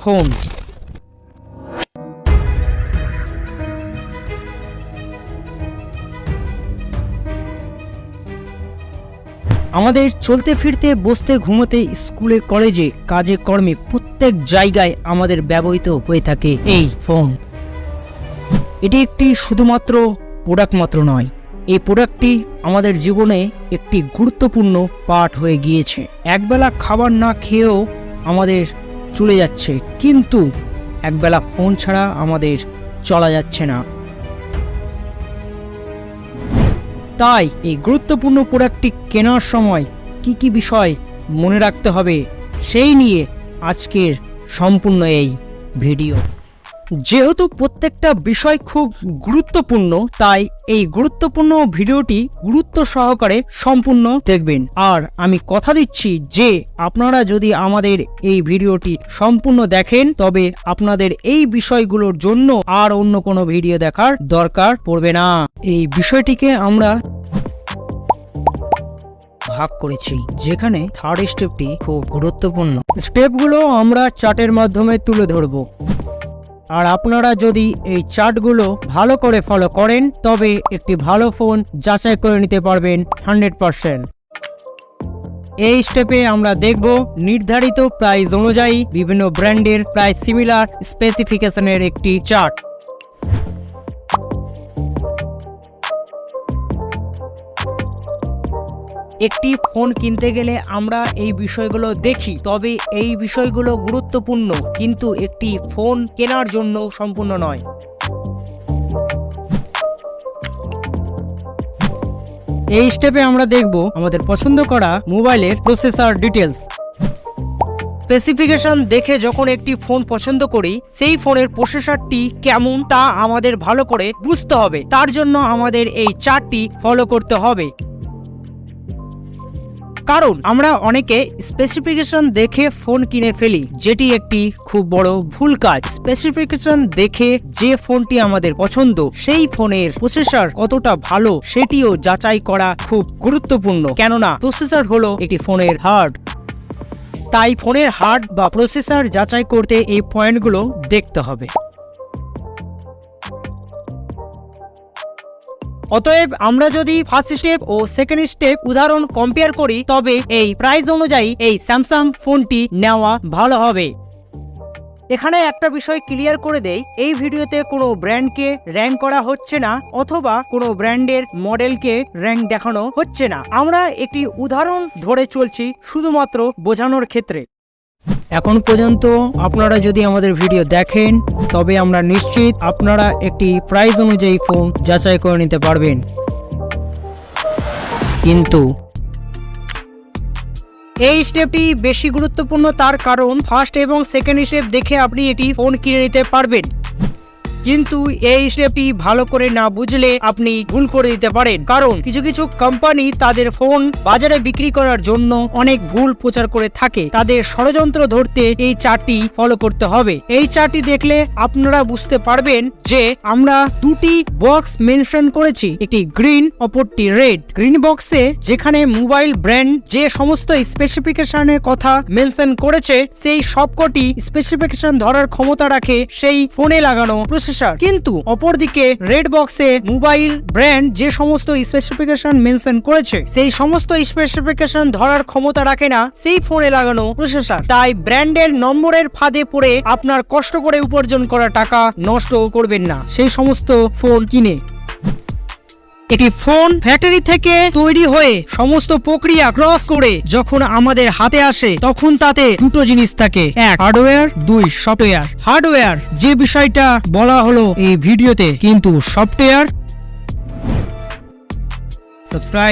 Phone. আমাদের চলতে ফিরতে, বসতে, ঘুমোতে, স্কুলে, কলেজে, কাজে, কর্মে, প্রত্যেক জায়গায় আমাদের ব্যবহৃত হয়ে থাকে এই ফোন। এটি একটি শুধুমাত্র প্রোডাক্ট মাত্র নয়, এই প্রোডাক্টটি আমাদের জীবনে একটি গুরুত্বপূর্ণ পার্ট হয়ে গিয়েছে। একবেলা খাবার না খেয়েও আমাদের চলে যাচ্ছে, কিন্তু একবেলা ফোন ছাড়া আমাদের চলা যাচ্ছে না। তাই এই গুরুত্বপূর্ণ প্রোডাক্টটি কেনার সময় কি কি বিষয় মনে রাখতে হবে, সেই নিয়ে আজকের সম্পূর্ণ এই ভিডিও। যেহেতু প্রত্যেকটা বিষয় খুব গুরুত্বপূর্ণ, তাই এই গুরুত্বপূর্ণ ভিডিওটি গুরুত্ব সহকারে সম্পূর্ণ দেখবেন। আর আমি কথা দিচ্ছি যে আপনারা যদি আমাদের এই ভিডিওটি সম্পূর্ণ দেখেন, তবে আপনাদের এই বিষয়গুলোর জন্য আর অন্য কোনো ভিডিও দেখার দরকার পড়বে না। এই বিষয়টিকে আমরা ভাগ করেছি, যেখানে থার্ড স্টেপটি খুব গুরুত্বপূর্ণ। স্টেপগুলো আমরা চার্টের মাধ্যমে তুলে ধরব, আর আপনারা যদি এই চার্টগুলো ভালো করে ফলো করেন, তবে একটি ভালো ফোন যাচাই করে নিতে পারবেন 100%। এই স্টেপে আমরা দেখব নির্ধারিত প্রাইস অনুযায়ী বিভিন্ন ব্র্যান্ডের প্রায় সিমিলার স্পেসিফিকেশনের একটি চার্ট। একটি ফোন কিনতে গেলে আমরা এই বিষয়গুলো দেখি, তবে এই বিষয়গুলো গুরুত্বপূর্ণ, কিন্তু একটি ফোন কেনার জন্য সম্পূর্ণ নয়। এই স্টেপে আমরা দেখব আমাদের পছন্দ করা মোবাইলের প্রসেসর ডিটেলস। স্পেসিফিকেশন দেখে যখন একটি ফোন পছন্দ করি, সেই ফোনের প্রসেসরটি কেমন তা আমাদের ভালো করে বুঝতে হবে। তার জন্য আমাদের এই চার্টটি ফলো করতে হবে। কারণ আমরা অনেকে স্পেসিফিকেশন দেখে ফোন কিনে ফেলি, যেটি একটি খুব বড় ভুল কাজ। স্পেসিফিকেশন দেখে যে ফোনটি আমাদের পছন্দ, সেই ফোনের প্রসেসর কতটা ভালো সেটিও যাচাই করা খুব গুরুত্বপূর্ণ, কেননা প্রসেসর হলো একটি ফোনের হার্ট। তাই ফোনের হার্ট বা প্রসেসর যাচাই করতে এই পয়েন্টগুলো দেখতে হবে। অতএব আমরা যদি ফার্স্ট স্টেপ ও সেকেন্ড স্টেপ উদাহরণ কম্পেয়ার করি, তবে এই প্রাইস অনুযায়ী এই স্যামসাং ফোনটি নেওয়া ভালো হবে। এখানে একটা বিষয় ক্লিয়ার করে দেই, এই ভিডিওতে কোনো ব্র্যান্ডকে র্যাঙ্ক করা হচ্ছে না, অথবা কোনো ব্র্যান্ডের মডেলকে র্যাঙ্ক দেখানো হচ্ছে না। আমরা একটি উদাহরণ ধরে চলছি শুধুমাত্র বোঝানোর ক্ষেত্রে। এখন পর্যন্ত আপনারা যদি আমাদের ভিডিও দেখেন, তবে আমরা নিশ্চিত আপনারা একটি প্রাইস অনুযায়ী ফোন যাচাই করে নিতে পারবেন। কিন্তু এই স্টেপটি বেশি গুরুত্বপূর্ণ, তার কারণ ফার্স্ট এবং সেকেন্ড স্টেপ দেখে আপনি এটি ফোন কিনে নিতে পারবেন, কিন্তু এই স্টেপটি ভালো করে না বুঝলে আপনি ভুল করে দিতে পারেন। কারণ কিছু কিছু কোম্পানি তাদের ফোন বাজারে বিক্রি করার জন্য অনেক ভুল প্রচার করে থাকে। তাদের ষড়যন্ত্র ধরতে এই চার্টটি ফলো করতে হবে। এই চার্টটি দেখলে আপনারা বুঝতে পারবেন যে আমরা দুটি বক্স মেনশন করেছি, একটি গ্রিন, অপরটি রেড। গ্রিন বক্সে যেখানে মোবাইল ব্র্যান্ড যে সমস্ত স্পেসিফিকেশনের কথা মেনশন করেছে, সেই সবকটি স্পেসিফিকেশন ধরার ক্ষমতা রাখে সেই ফোনে লাগানো প্রসেসর। কিন্তু অপরদিকে রেড বক্সে মোবাইল ব্র্যান্ড যে সমস্ত স্পেসিফিকেশন মেনশন করেছে, সেই সমস্ত স্পেসিফিকেশন ধরার ক্ষমতা রাখে না সেই ফোনে লাগানো প্রসেসর। তাই ব্র্যান্ডের নম্বরের ফাঁদে পড়ে আপনার কষ্ট করে উপার্জন করা টাকা নষ্ট করবেন না সেই সমস্ত ফোন কিনে। একটি ফোন ফ্যাক্টরি থেকে তৈরি হয়ে সমস্ত প্রক্রিয়া ক্রস করে যখন আমাদের হাতে আসে, তখন তাতে দুটো জিনিস থাকে, এক হার্ডওয়্যার, দুই সফটওয়্যার। হার্ডওয়্যার যে বিষয়টা বলা হলো এই ভিডিওতে, কিন্তু সফটওয়্যার সাবস্ক্রাইব